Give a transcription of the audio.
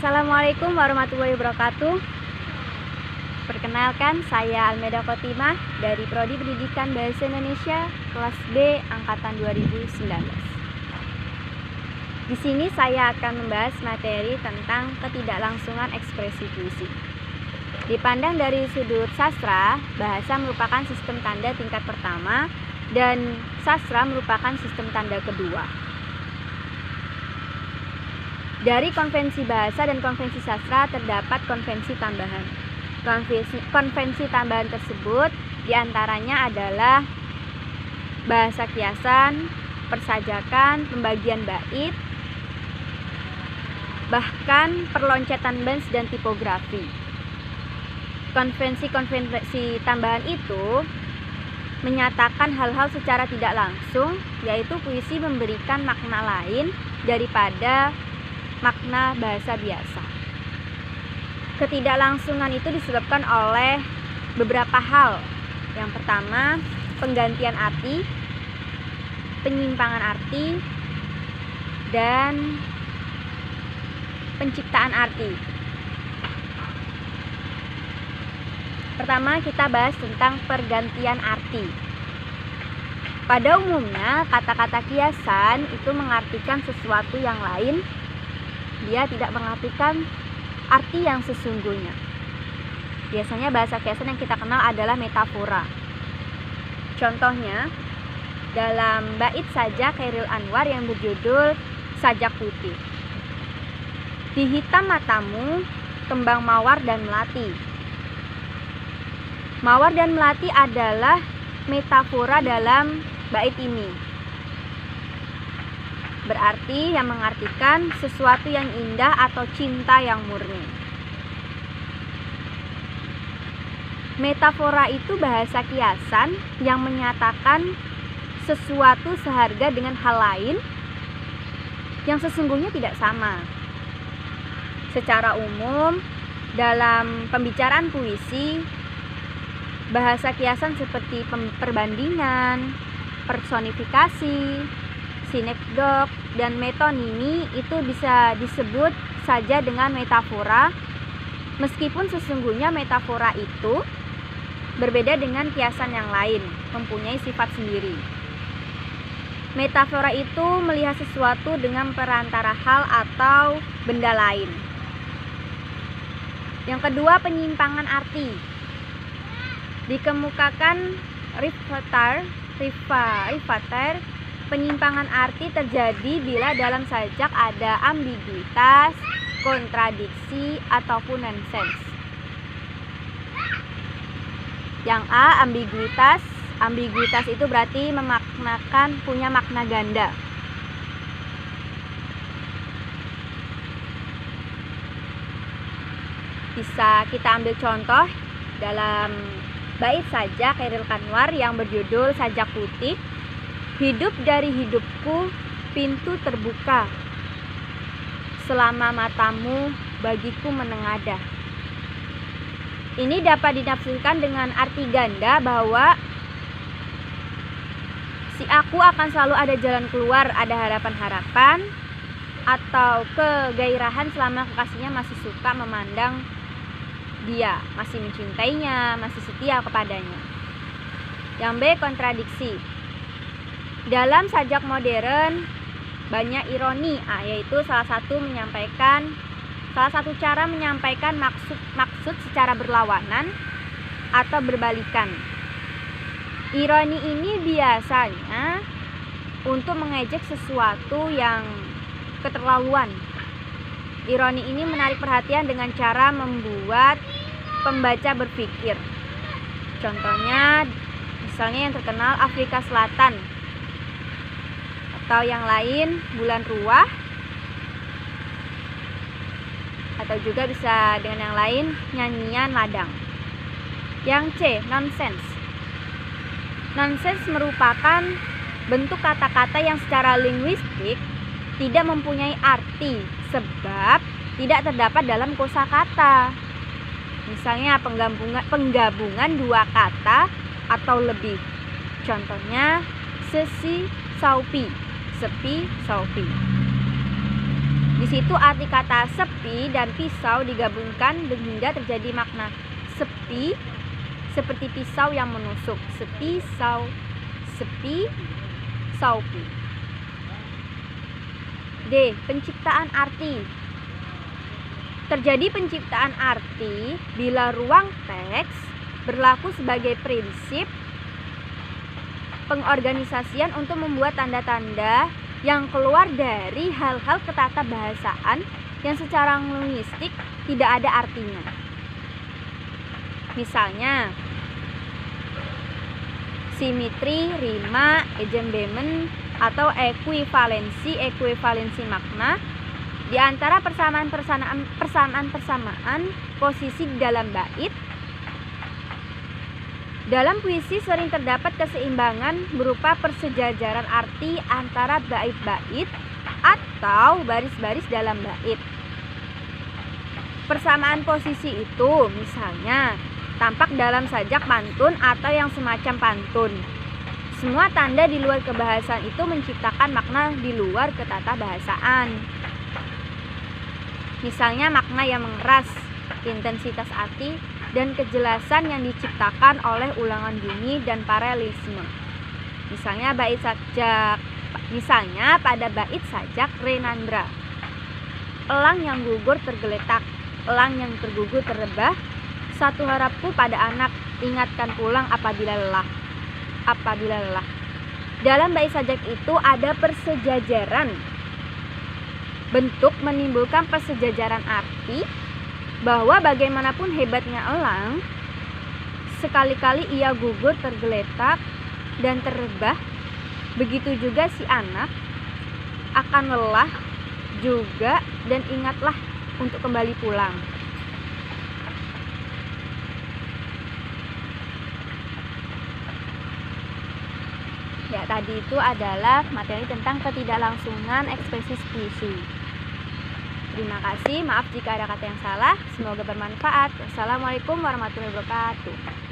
Assalamualaikum warahmatullahi wabarakatuh. Perkenalkan, saya Almeda Khotimah dari Prodi Pendidikan Bahasa Indonesia kelas B angkatan 2019. Di sini saya akan membahas materi tentang ketidaklangsungan ekspresi puisi. Dipandang dari sudut sastra, bahasa merupakan sistem tanda tingkat pertama dan sastra merupakan sistem tanda kedua. Dari konvensi bahasa dan konvensi sastra terdapat konvensi tambahan. Konvensi tambahan tersebut diantaranya adalah bahasa kiasan, persajakan, pembagian bait, bahkan perloncetan bans dan tipografi. Konvensi tambahan itu menyatakan hal-hal secara tidak langsung, yaitu puisi memberikan makna lain daripada makna bahasa biasa. Ketidaklangsungan itu disebabkan oleh beberapa hal. Yang pertama, penggantian arti, penyimpangan arti, dan penciptaan arti. Pertama, kita bahas tentang pergantian arti. Pada umumnya, kata-kata kiasan itu mengartikan sesuatu yang lain. Dia tidak mengartikan arti yang sesungguhnya. Biasanya bahasa kiasan yang kita kenal adalah metafora. Contohnya, dalam bait sajak Chairil Anwar yang berjudul Sajak Putih. Dihitam matamu, kembang mawar dan melati. Mawar dan melati adalah metafora dalam bait ini. Berarti yang mengartikan sesuatu yang indah atau cinta yang murni. Metafora itu bahasa kiasan yang menyatakan sesuatu seharga dengan hal lain yang sesungguhnya tidak sama. Secara umum, dalam pembicaraan puisi, bahasa kiasan seperti perbandingan, personifikasi, sinekdok, dan metonimi itu bisa disebut saja dengan metafora, meskipun sesungguhnya metafora itu berbeda dengan kiasan yang lain, mempunyai sifat sendiri. Metafora itu melihat sesuatu dengan perantara hal atau benda lain. Yang kedua, penyimpangan arti. Dikemukakan Rifater, penyimpangan arti terjadi bila dalam sajak ada ambiguitas, kontradiksi, ataupun nonsens. Yang A, ambiguitas. Ambiguitas itu berarti memaknakan, punya makna ganda. Bisa kita ambil contoh dalam bait sajak Chairil Anwar yang berjudul Sajak Putih. Hidup dari hidupku, pintu terbuka. Selama matamu bagiku menengadah. Ini dapat dinafsirkan dengan arti ganda bahwa si aku akan selalu ada jalan keluar, ada harapan-harapan, atau kegairahan selama kekasihnya masih suka memandang dia, masih mencintainya, masih setia kepadanya. Yang B, kontradiksi. Dalam sajak modern banyak ironi, yaitu salah satu cara menyampaikan maksud secara berlawanan atau berbalikan. Ironi ini biasanya untuk mengejek sesuatu yang keterlaluan. Ironi ini menarik perhatian dengan cara membuat pembaca berpikir. Contohnya, misalnya yang terkenal Afrika Selatan, atau yang lain Bulan Ruah, atau juga bisa dengan yang lain Nyanyian Ladang. Yang C, nonsens. Nonsens merupakan bentuk kata-kata yang secara linguistik tidak mempunyai arti sebab tidak terdapat dalam kosakata. Misalnya penggabungan dua kata atau lebih. Contohnya sesi saupi, sepi, saupi. Di situ arti kata sepi dan pisau digabungkan hingga terjadi makna sepi seperti pisau yang menusuk. Sepi, saupi. D. Penciptaan arti. Terjadi penciptaan arti bila ruang teks berlaku sebagai prinsip pengorganisasian untuk membuat tanda-tanda yang keluar dari hal-hal ketatabahasaan yang secara linguistik tidak ada artinya. Misalnya, simetri, rima, ejembemen, atau ekuivalensi makna di antara persamaan posisi dalam bait. Dalam puisi sering terdapat keseimbangan berupa persejajaran arti antara bait-bait atau baris-baris dalam bait. Persamaan posisi itu misalnya tampak dalam sajak pantun atau yang semacam pantun. Semua tanda di luar kebahasaan itu menciptakan makna di luar ketatabahasaan. Misalnya makna yang mengeras, intensitas arti, dan kejelasan yang diciptakan oleh ulangan bunyi dan paralelisme. Misalnya pada bait sajak Renandra, elang yang gugur tergeletak, elang yang tergugur terrebah, satu harapku pada anak, ingatkan pulang apabila lelah. Dalam bait sajak itu ada persejajaran. Bentuk menimbulkan persejajaran arti bahwa bagaimanapun hebatnya elang, sekali-kali ia gugur tergeletak dan terrebah, begitu juga si anak akan lelah juga dan ingatlah untuk kembali pulang. Ya, tadi itu adalah materi tentang ketidaklangsungan ekspresi puisi. Terima kasih, maaf jika ada kata yang salah. Semoga bermanfaat. Wassalamualaikum warahmatullahi wabarakatuh.